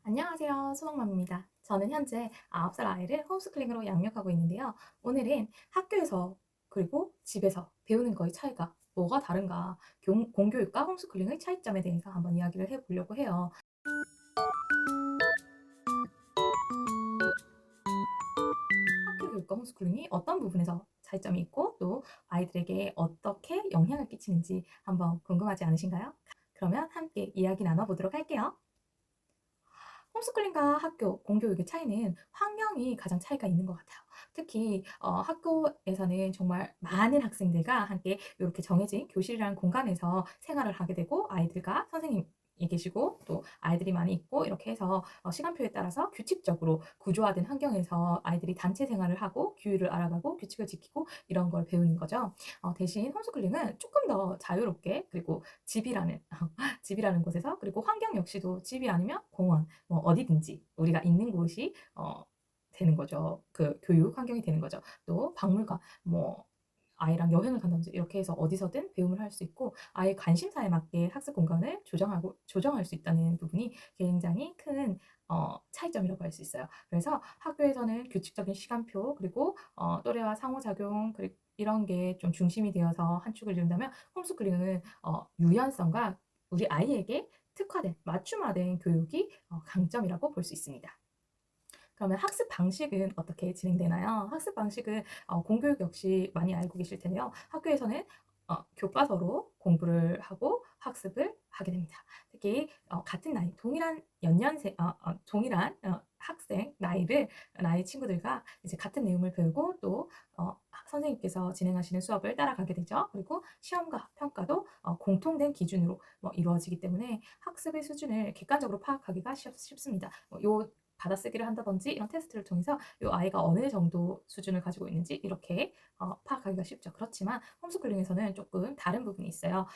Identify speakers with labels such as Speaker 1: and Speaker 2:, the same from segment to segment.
Speaker 1: 안녕하세요. 수능맘입니다. 저는 현재 9살 아이를 홈스쿨링으로 양육하고 있는데요. 오늘은 학교에서 그리고 집에서 배우는 거의 차이가 뭐가 다른가, 공교육과 홈스쿨링의 차이점에 대해서 한번 이야기를 해보려고 해요. 학교 교육과 홈스쿨링이 어떤 부분에서 차이점이 있고 또 아이들에게 어떻게 영향을 끼치는지 한번 궁금하지 않으신가요? 그러면 함께 이야기 나눠보도록 할게요. 홈스쿨링과 학교, 공교육의 차이는 환경이 가장 차이가 있는 것 같아요. 특히 학교에서는 정말 많은 학생들과 함께 이렇게 정해진 교실이라는 공간에서 생활을 하게 되고 아이들과 선생님이 계시고 또 아이들이 많이 있고 이렇게 해서 시간표에 따라서 규칙적으로 구조화된 환경에서 아이들이 단체 생활을 하고 규율을 알아가고 규칙을 지키고 이런 걸 배우는 거죠. 대신 홈스쿨링은 조금 더 자유롭게 그리고 집이라는 집이라는 곳에서 그리고 환경 역시도 집이 아니면 공원 뭐 어디든지 우리가 있는 곳이 되는 거죠. 그 교육 환경이 되는 거죠. 또 박물관 뭐 아이랑 여행을 간다든지 이렇게 해서 어디서든 배움을 할 수 있고 아이의 관심사에 맞게 학습 공간을 조정할 수 있다는 부분이 굉장히 큰 차이점이라고 할 수 있어요. 그래서 학교에서는 규칙적인 시간표 그리고 또래와 상호작용 그리고 이런 게 좀 중심이 되어서 한 축을 이룬다면 홈스쿨링은 유연성과 우리 아이에게 특화된 맞춤화된 교육이 강점이라고 볼 수 있습니다. 그러면 학습 방식은 어떻게 진행되나요? 학습 방식은 공교육 역시 많이 알고 계실 텐데요. 학교에서는 교과서로 공부를 하고 학습을 하게 됩니다. 특히 같은 나이, 동일한 연년생, 동일한 학생 나이 친구들과 이제 같은 내용을 배우고 또 선생님께서 진행하시는 수업을 따라가게 되죠. 그리고 시험과 평가도 공통된 기준으로 이루어지기 때문에 학습의 수준을 객관적으로 파악하기가 쉽습니다. 요 받아쓰기를 한다든지 이런 테스트를 통해서 이 아이가 어느 정도 수준을 가지고 있는지 이렇게 파악하기가 쉽죠. 그렇지만 홈스쿨링에서는 조금 다른 부분이 있어요.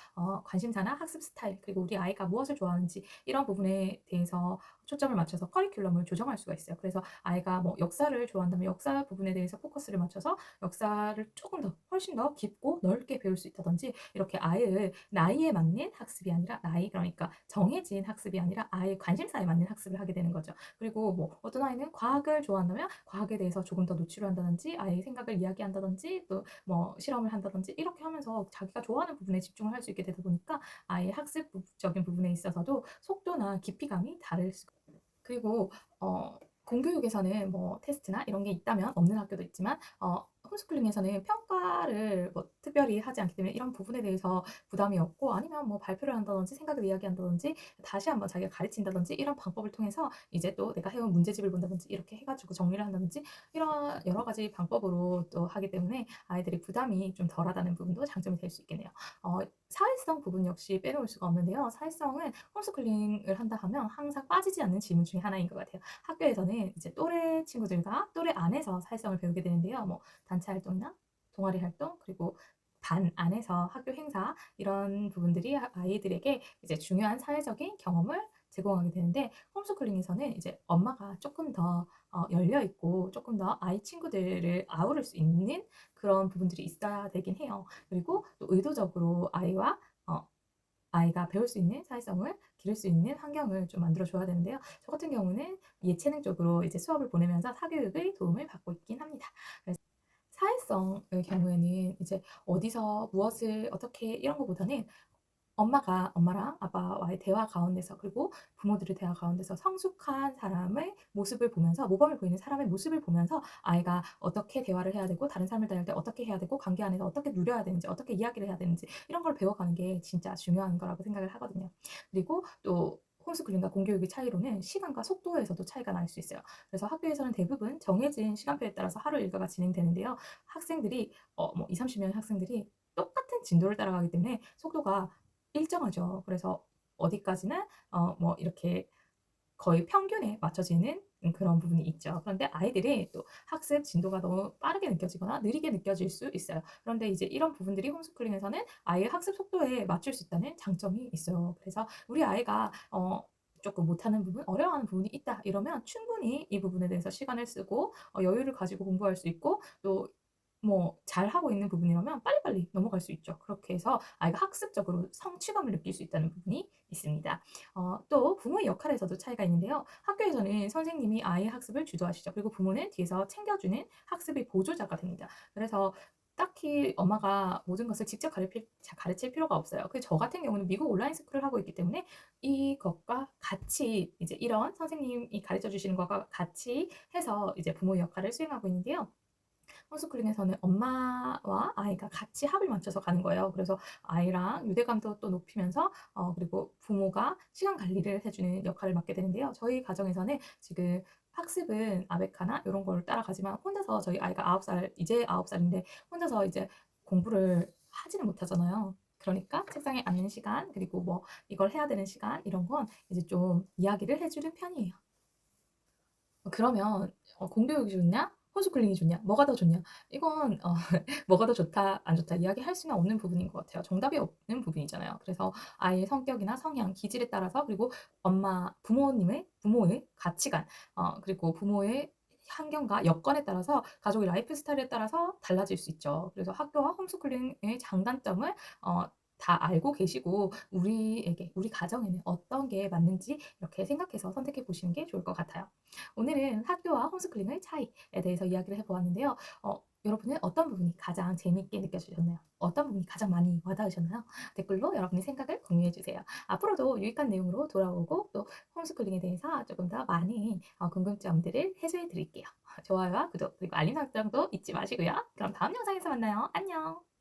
Speaker 1: 관심사나 학습 스타일 그리고 우리 아이가 무엇을 좋아하는지 이런 부분에 대해서 초점을 맞춰서 커리큘럼을 조정할 수가 있어요. 그래서 아이가 뭐 역사를 좋아한다면 역사 부분에 대해서 포커스를 맞춰서 역사를 조금 더 훨씬 더 깊고 넓게 배울 수 있다든지 이렇게 아이의 나이에 맞는 학습이 아니라 나이 그러니까 정해진 학습이 아니라 아이의 관심사에 맞는 학습을 하게 되는 거죠. 그리고 뭐 어떤 아이는 과학을 좋아한다면 과학에 대해서 조금 더 노출을 한다든지 아이의 생각을 이야기한다든지 또 뭐 실험을 한다든지 이렇게 하면서 자기가 좋아하는 부분에 집중을 할 수 있게 되다 보니까 아이의 학습적인 부분에 있어서도 속도나 깊이감이 다를 수가 있어요. 그리고 공교육에서는 뭐 테스트나 이런 게 있다면 없는 학교도 있지만 홈스쿨링에서는 평가를 뭐 특별히 하지 않기 때문에 이런 부분에 대해서 부담이 없고 아니면 뭐 발표를 한다든지 생각을 이야기한다든지 다시 한번 자기가 가르친다든지 이런 방법을 통해서 이제 또 내가 해온 문제집을 본다든지 이렇게 해가지고 정리를 한다든지 이런 여러 가지 방법으로 또 하기 때문에 아이들이 부담이 좀 덜하다는 부분도 장점이 될 수 있겠네요. 어, 사회성 부분 역시 빼놓을 수가 없는데요. 사회성은 홈스쿨링을 한다 하면 항상 빠지지 않는 질문 중에 하나인 것 같아요. 학교에서는 이제 또래 친구들과 또래 안에서 사회성을 배우게 되는데요. 뭐 단체 활동이나 동아리 활동 그리고 반 안에서 학교 행사 이런 부분들이 아이들에게 이제 중요한 사회적인 경험을 제공하게 되는데 홈스쿨링에서는 이제 엄마가 조금 더 열려 있고 조금 더 아이 친구들을 아우를 수 있는 그런 부분들이 있어야 되긴 해요. 그리고 또 의도적으로 어, 아이가 배울 수 있는 사회성을 기를 수 있는 환경을 좀 만들어 줘야 되는데요. 저 같은 경우는 예체능 쪽으로 이제 수업을 보내면서 사교육의 도움을 받고 있긴 합니다. 그래서 사회성의 경우에는 이제 어디서 무엇을 어떻게 이런 것보다는 엄마랑 아빠와의 대화 가운데서 그리고 부모들의 대화 가운데서 성숙한 사람의 모습을 보면서 모범을 보이는 사람의 모습을 보면서 아이가 어떻게 대화를 해야 되고 다른 사람을 대할 때 어떻게 해야 되고 관계 안에서 어떻게 누려야 되는지 어떻게 이야기를 해야 되는지 이런 걸 배워가는 게 진짜 중요한 거라고 생각을 하거든요. 그리고 또 홈스쿨링과 공교육의 차이로는 시간과 속도에서도 차이가 날 수 있어요. 그래서 학교에서는 대부분 정해진 시간표에 따라서 하루 일과가 진행되는데요. 학생들이 뭐 2, 30명 학생들이 똑같은 진도를 따라가기 때문에 속도가 일정하죠. 그래서 어디까지나 뭐 이렇게 거의 평균에 맞춰지는 그런 부분이 있죠. 그런데 아이들이 또 학습 진도가 너무 빠르게 느껴지거나 느리게 느껴질 수 있어요. 그런데 이제 이런 부분들이 홈스쿨링에서는 아이의 학습 속도에 맞출 수 있다는 장점이 있어요. 그래서 우리 아이가 조금 못하는 부분, 어려워하는 부분이 있다 이러면 충분히 이 부분에 대해서 시간을 쓰고 여유를 가지고 공부할 수 있고 또 뭐 잘하고 있는 부분이라면 빨리빨리 넘어갈 수 있죠. 그렇게 해서 아이가 학습적으로 성취감을 느낄 수 있다는 부분이 있습니다. 또 부모의 역할에서도 차이가 있는데요. 학교에서는 선생님이 아이의 학습을 주도하시죠. 그리고 부모는 뒤에서 챙겨주는 학습의 보조자가 됩니다. 그래서 딱히 엄마가 모든 것을 직접 가르칠 필요가 없어요. 그 저 같은 경우는 미국 온라인 스쿨을 하고 있기 때문에 이것과 같이 이제 이런 선생님이 가르쳐 주시는 것과 같이 해서 이제 부모의 역할을 수행하고 있는데요. 홈스쿨링에서는 엄마와 아이가 같이 합을 맞춰서 가는 거예요. 그래서 아이랑 유대감도 또 높이면서 그리고 부모가 시간 관리를 해주는 역할을 맡게 되는데요. 저희 가정에서는 지금 학습은 아베카나 이런 걸 따라가지만 혼자서 저희 아이가 9살, 이제 9살인데 혼자서 이제 공부를 하지는 못하잖아요. 그러니까 책상에 앉는 시간, 그리고 뭐 이걸 해야 되는 시간, 이런 건 이제 좀 이야기를 해주는 편이에요. 그러면 공교육이 좋냐? 홈스쿨링이 좋냐? 뭐가 더 좋냐? 이건 뭐가 더 좋다, 안 좋다 이야기할 수는 없는 부분인 것 같아요. 정답이 없는 부분이잖아요. 그래서 아이의 성격이나 성향, 기질에 따라서 그리고 부모의 가치관, 그리고 부모의 환경과 여건에 따라서 가족의 라이프 스타일에 따라서 달라질 수 있죠. 그래서 학교와 홈스쿨링의 장단점을 어, 다 알고 계시고 우리 가정에는 어떤 게 맞는지 이렇게 생각해서 선택해 보시는 게 좋을 것 같아요. 오늘은 학교와 홈스쿨링의 차이에 대해서 이야기를 해보았는데요. 여러분은 어떤 부분이 가장 재미있게 느껴지셨나요? 어떤 부분이 가장 많이 와닿으셨나요? 댓글로 여러분의 생각을 공유해 주세요. 앞으로도 유익한 내용으로 돌아오고 또 홈스쿨링에 대해서 조금 더 많은 궁금점들을 해소해 드릴게요. 좋아요와 구독 그리고 알림 설정도 잊지 마시고요. 그럼 다음 영상에서 만나요. 안녕.